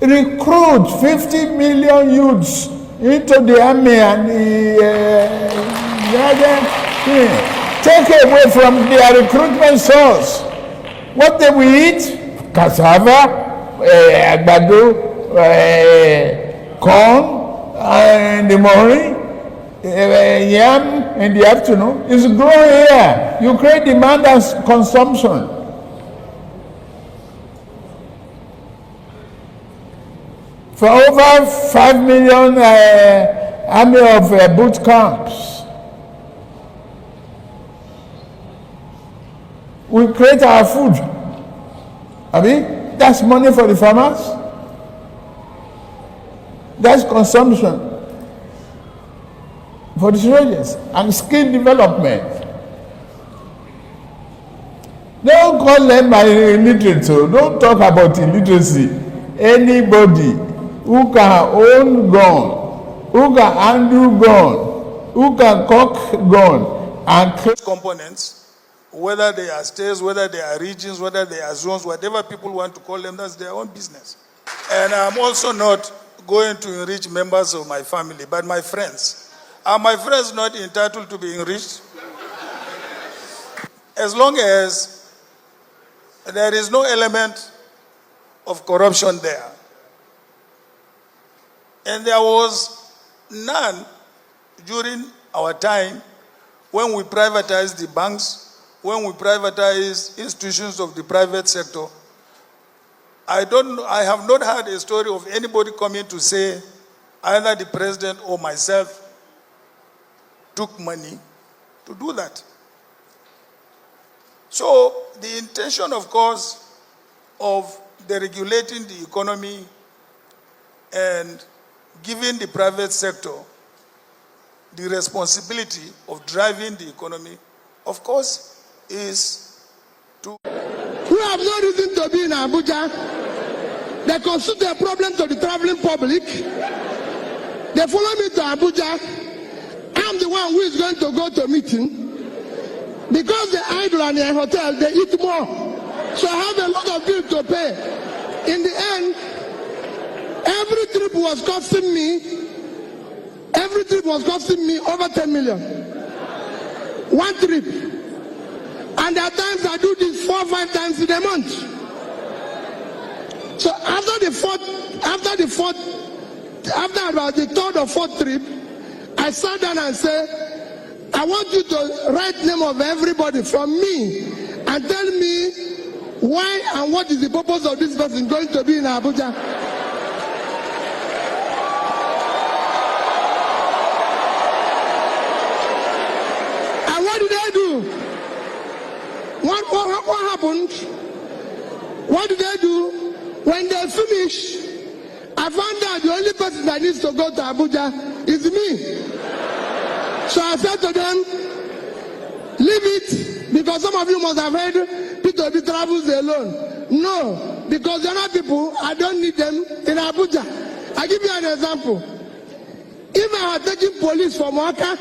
recruit 50 million youths into the army and take away from their recruitment source. What they will eat? Cassava, àgbàdo, corn in the morning, yam in the afternoon. It's growing here. You create demand and consumption. For over 5 million army of boot camps, we create our food. That's money for the farmers. That's consumption for the soldiers and skill development. Don't call them illiterate. Don't talk about illiteracy. Anybody who can own gun, who can handle gun, who can cock gun and create components, whether they are states, whether they are regions, whether they are zones, whatever people want to call them, that's their own business. And I'm also not going to enrich members of my family, but my friends. Are my friends not entitled to be enriched? As long as there is no element of corruption there. And there was none during our time when we privatized the banks, when we privatized institutions of the private sector. I have not heard a story of anybody coming to say either the president or myself took money to do that. So the intention, of course, of deregulating the economy and giving the private sector the responsibility of driving the economy, of course, is to... Who have no reason to be in Abuja, they consider their problem to the traveling public. They follow me to Abuja. I'm the one who is going to go to meeting. Because they idle in their hotel, they eat more. So I have a lot of bills to pay. In the end, every trip was costing me over 10 million. One trip. And at times I do this 4 or 5 times in a month. So after about the third or fourth trip, I sat down and said, I want you to write name of everybody from me and tell me why and what is the purpose of this person going to be in Abuja. And what did they do? What happened? What did they do? When they finish, I found out the only person that needs to go to Abuja is me. So I said to them, leave it, because some of you must have heard P2B travels alone. No, because the other people, I don't need them in Abuja. I give you an example. If I had taken police from Waka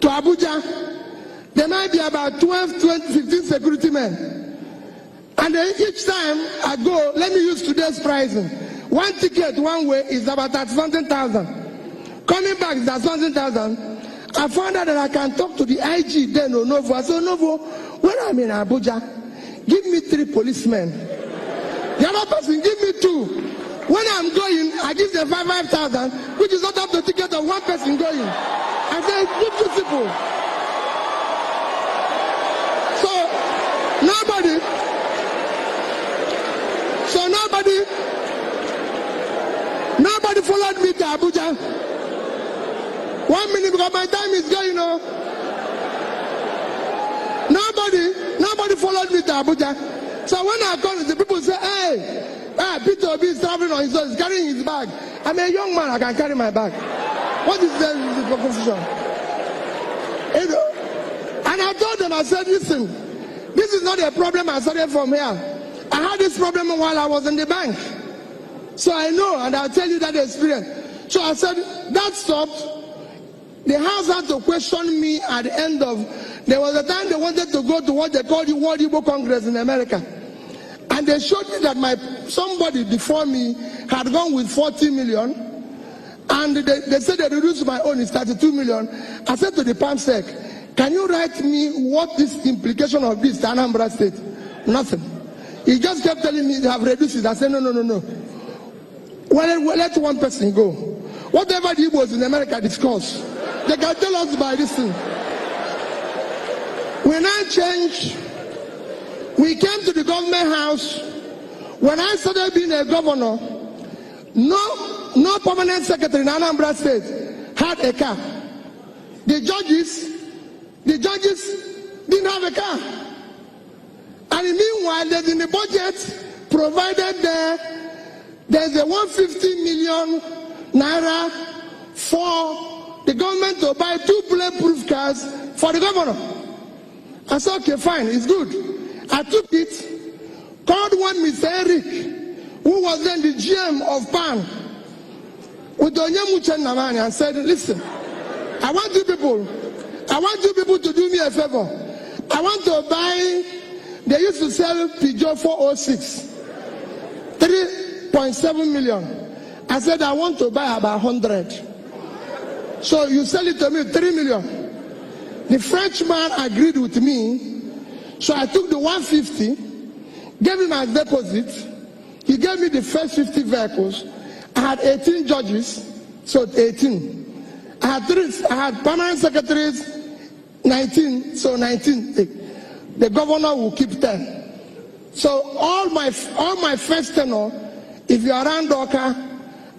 to Abuja, there might be about 12, 20, 15 security men. And then each time I go, let me use today's pricing. One ticket one way is about 30,000. Coming back is 30,000. I found out that I can talk to the IG then Onovo. I said, Onovo, when I'm in Abuja, give me 3 policemen. The other person, give me 2. When I'm going, I give them 5,000, which is not up to the ticket of one person going. I say, good people. Nobody followed me to Abuja. 1 minute because my time is going on. Nobody followed me to Abuja. So when I call, the people say, hey, P2B is traveling on his own, he's carrying his bag. I'm a young man, I can carry my bag. What is the proposition? And I told them, I said, listen, this is not a problem I started from here. I had this problem while I was in the bank. So I know, and I'll tell you that experience. So I said, that stopped. The House had to question me at the end of, there was a time they wanted to go to what they call the World Igbo Congress in America. And and they showed me that somebody before me had gone with 40 million. And they said they reduced my own is 32 million. I said to the PAMSEC, can you write me what this implication of this to Anambra State? Nothing. He just kept telling me they have reduced it. I said, no. Well, let one person go. Whatever the Igbos in America discuss, they can tell us by this thing. We now changed. We came to the government house. When I started being a governor, no permanent secretary in Anambra State had a car. The judges didn't have a car. And meanwhile, there's in the budget provided there's a 150 million naira for the government to buy 2 bulletproof cars for the governor. I said, okay, fine, it's good. I took it, called one Mr. Eric, who was then the GM of PAN, with Onyemuche Namani, and said, listen, I want you people to do me a favor. I want to buy, they used to sell Peugeot 406, 3.7 million. I said, I want to buy about 100. So you sell it to me 3 million. The Frenchman agreed with me. So I took the 150, gave him as deposit. He gave me the first 50 vehicles. I had 18 judges, so 18. I had permanent secretaries, 19, so 19. The governor will keep 10. So all my first tenure, if you're around Doka,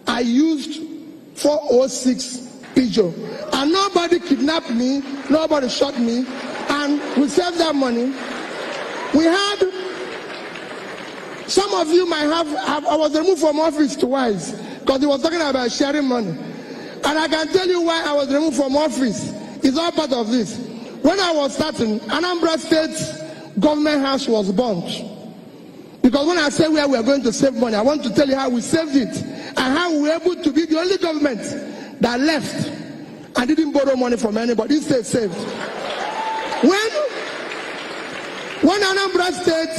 I used 406 Peugeot. And nobody kidnapped me, nobody shot me, and we saved that money. We had, some of you might have I was removed from office twice because he was talking about sharing money. And I can tell you why I was removed from office. It's all part of this. When I was starting, Anambra State government house was burnt. Because when I say where we are going to save money, I want to tell you how we saved it and how we were able to be the only government that left and didn't borrow money from anybody. This state saved. When Anambra State,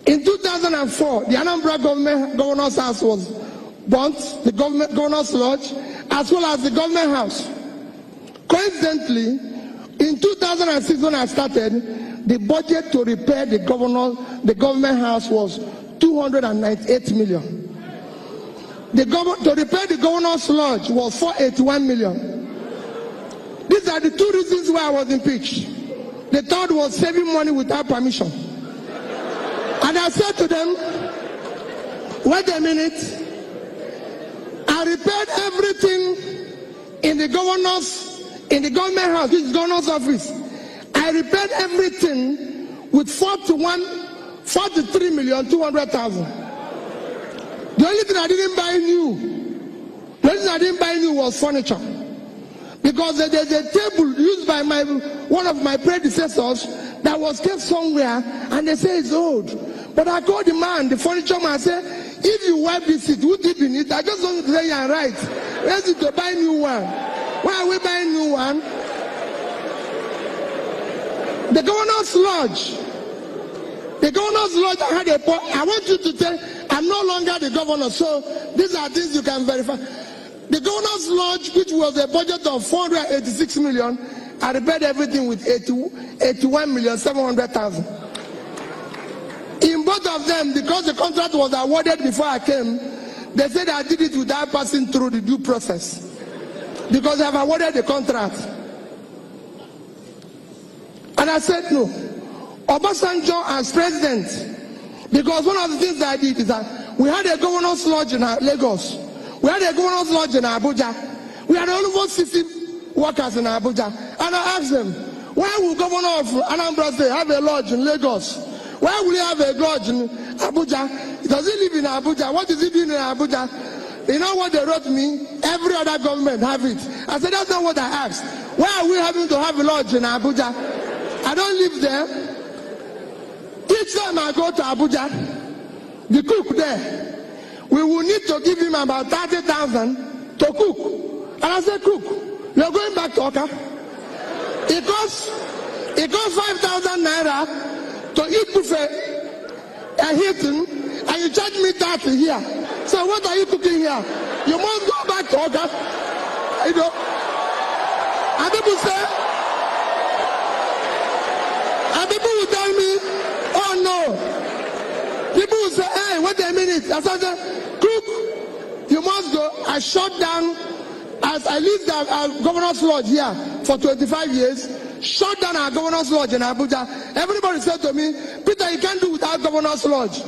in 2004, the Anambra governor's house was burnt, the governor's lodge, as well as the government house. Coincidentally, in 2006 when I started, the budget to repair the government house was 298 million. To repair the governor's lodge was 481 million. These are the two reasons why I was impeached. The third was saving money without permission. And I said to them, wait a minute, I repaired everything in the government house, which is governor's office. I repaired everything with 43,200,000. The only thing I didn't buy new was furniture. Because there's a table used by one of my predecessors that was kept somewhere, and they say it's old. But I called the man, the furniture man, I said, if you wipe this seat, would it be neat? I just want to say you're right. Where's it to buy a new one? Why are we buying a new one? The governor's lodge, I had a point. I want you to tell, I'm no longer the governor, so these are things you can verify. The governor's lodge, which was a budget of 486 million, I repaired everything with 81,700,000. In both of them, because the contract was awarded before I came, they said I did it without passing through the due process. Because they have awarded the contract. And I said no. Obasanjo as president, because one of the things that I did is that we had a governor's lodge in Lagos. We had a governor's lodge in Abuja. We had almost 60 workers in Abuja. And I asked them, why will governor of Anambra State have a lodge in Lagos? Why will he have a lodge in Abuja? Does he live in Abuja? What is he doing in Abuja? You know what they wrote me? Every other government have it. I said, that's not what I asked. Why are we having to have a lodge in Abuja? I don't live there. Each time I go to Abuja, the cook there, we will need to give him about 30,000 to cook. And I said, cook, you're going back to Oka. It costs 5,000 naira to eat buffet. a Hilton, and you charge me 30 here. So what are you cooking here? You must go back to Oga. You know. And people will tell me, oh no. People will say, hey, wait a minute. I said, cook, you must go. I shut down, as I lived at our governor's lodge here for 25 years, shut down our governor's lodge in Abuja. Everybody said to me, Peter, you can't do without governor's lodge.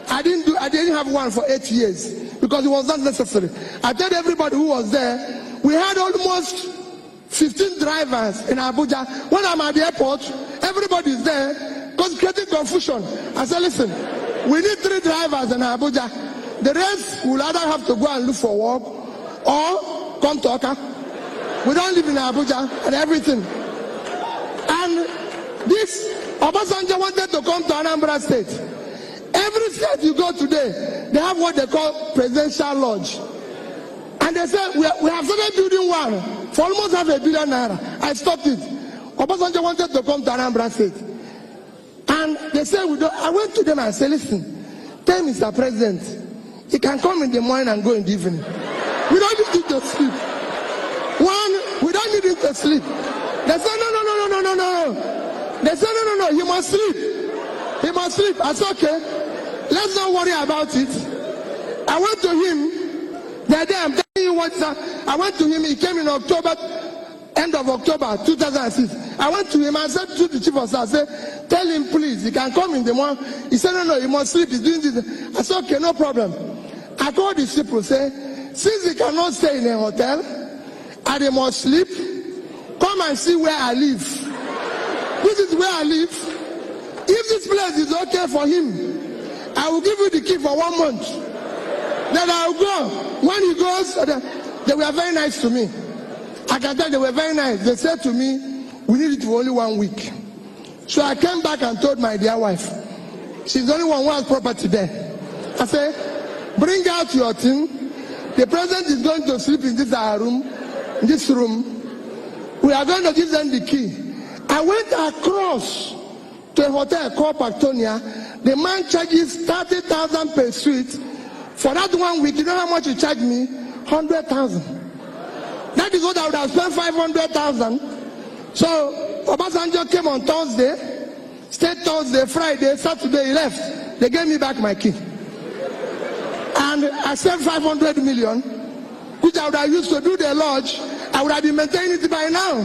I didn't have one for 8 years because it was not necessary. I told everybody who was there, we had almost 15 drivers in Abuja. When I'm at the airport, everybody's there because creating confusion. I said, listen, we need 3 drivers in Abuja. The rest will either have to go and look for work or come to Oka. We don't live in Abuja and everything. And this Obasanjo wanted to come to Anambra State. Every state you go today, they have what they call presidential lodge. And they said, we have started building one for almost $500 million. I stopped it. Obasanjo wanted to come to Anambra State. And they said, I went to them and said, listen, tell Mr. President, he can come in the morning and go in the evening. We don't need him to sleep. We don't need him to sleep. They said, no. They said, no, he must sleep. He must sleep. I said, okay, let's not worry about it. I went to him. That day, I'm telling you what, sir. I went to him. He came in October, end of October 2006. I went to him. I said to the chief of staff, I said, tell him, please, he can come in the morning. He said, no, he must sleep. He's doing this. I said, okay, no problem. I called the people, say, since he cannot stay in a hotel, and he must sleep, come and see where I live. This is where I live. If this place is okay for him, I will give you the key for 1 month. Then I will go. When he goes, they were very nice to me. I can tell they were very nice. They said to me, we need it for only 1 week. So I came back and told my dear wife, she's the only one who has property there. I said, bring out your thing. The president is going to sleep in this room. We are going to give them the key. I went across to a hotel called Pactonia. The man charges 30,000 per suite. For that 1 week, you know how much he charged me? 100,000. That is what I would have spent 500,000. So Obasanjo came on Thursday, stayed Thursday, Friday, Saturday, he left. They gave me back my key. And I spent 500 million, which I would have used to do the lodge. I would have been maintaining it by now.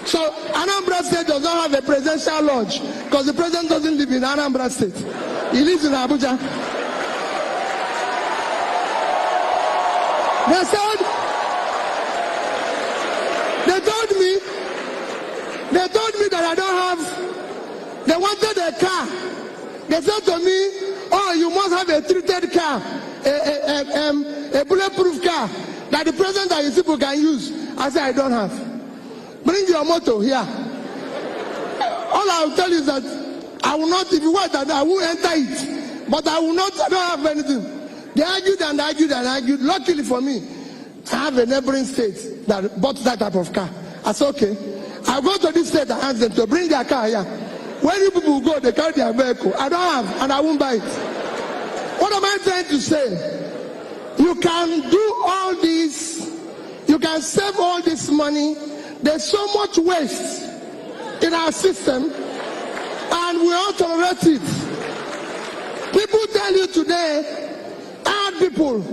So Anambra State does not have a presidential lodge because the president doesn't live in Anambra State. He lives in Abuja. They told me that I don't have, they wanted a car. They said to me, oh, you must have a treated car, a bulletproof car that the president and his people can use. I said, I don't have. Bring your motor here. All I will tell you is that I will not, if you want that, I will enter it. But I will not, I don't have anything. They argued and argued and argued. Luckily for me, I have a neighboring state that bought that type of car. I said, okay, I'll go to this state and ask them to bring their car here. When you people go, they carry their vehicle. I don't have, and I won't buy it. What am I trying to say? You can do all this. You can save all this money. There's so much waste in our system, and we all tolerate it. People tell you today, hard people.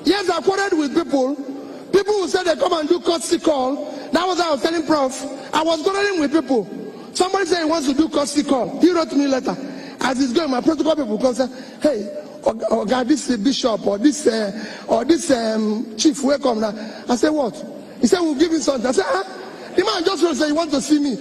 Yes, I quoted with people who said they come and do courtesy call. That was what I was telling Prof. I was quarreling with people. Somebody said he wants to do courtesy call. He wrote me a letter. As he's going, my protocol people come say, hey, God, this bishop or this chief, welcome now. I said, what? He said, we'll give him something. I said, the man just wrote, say, you want to see me.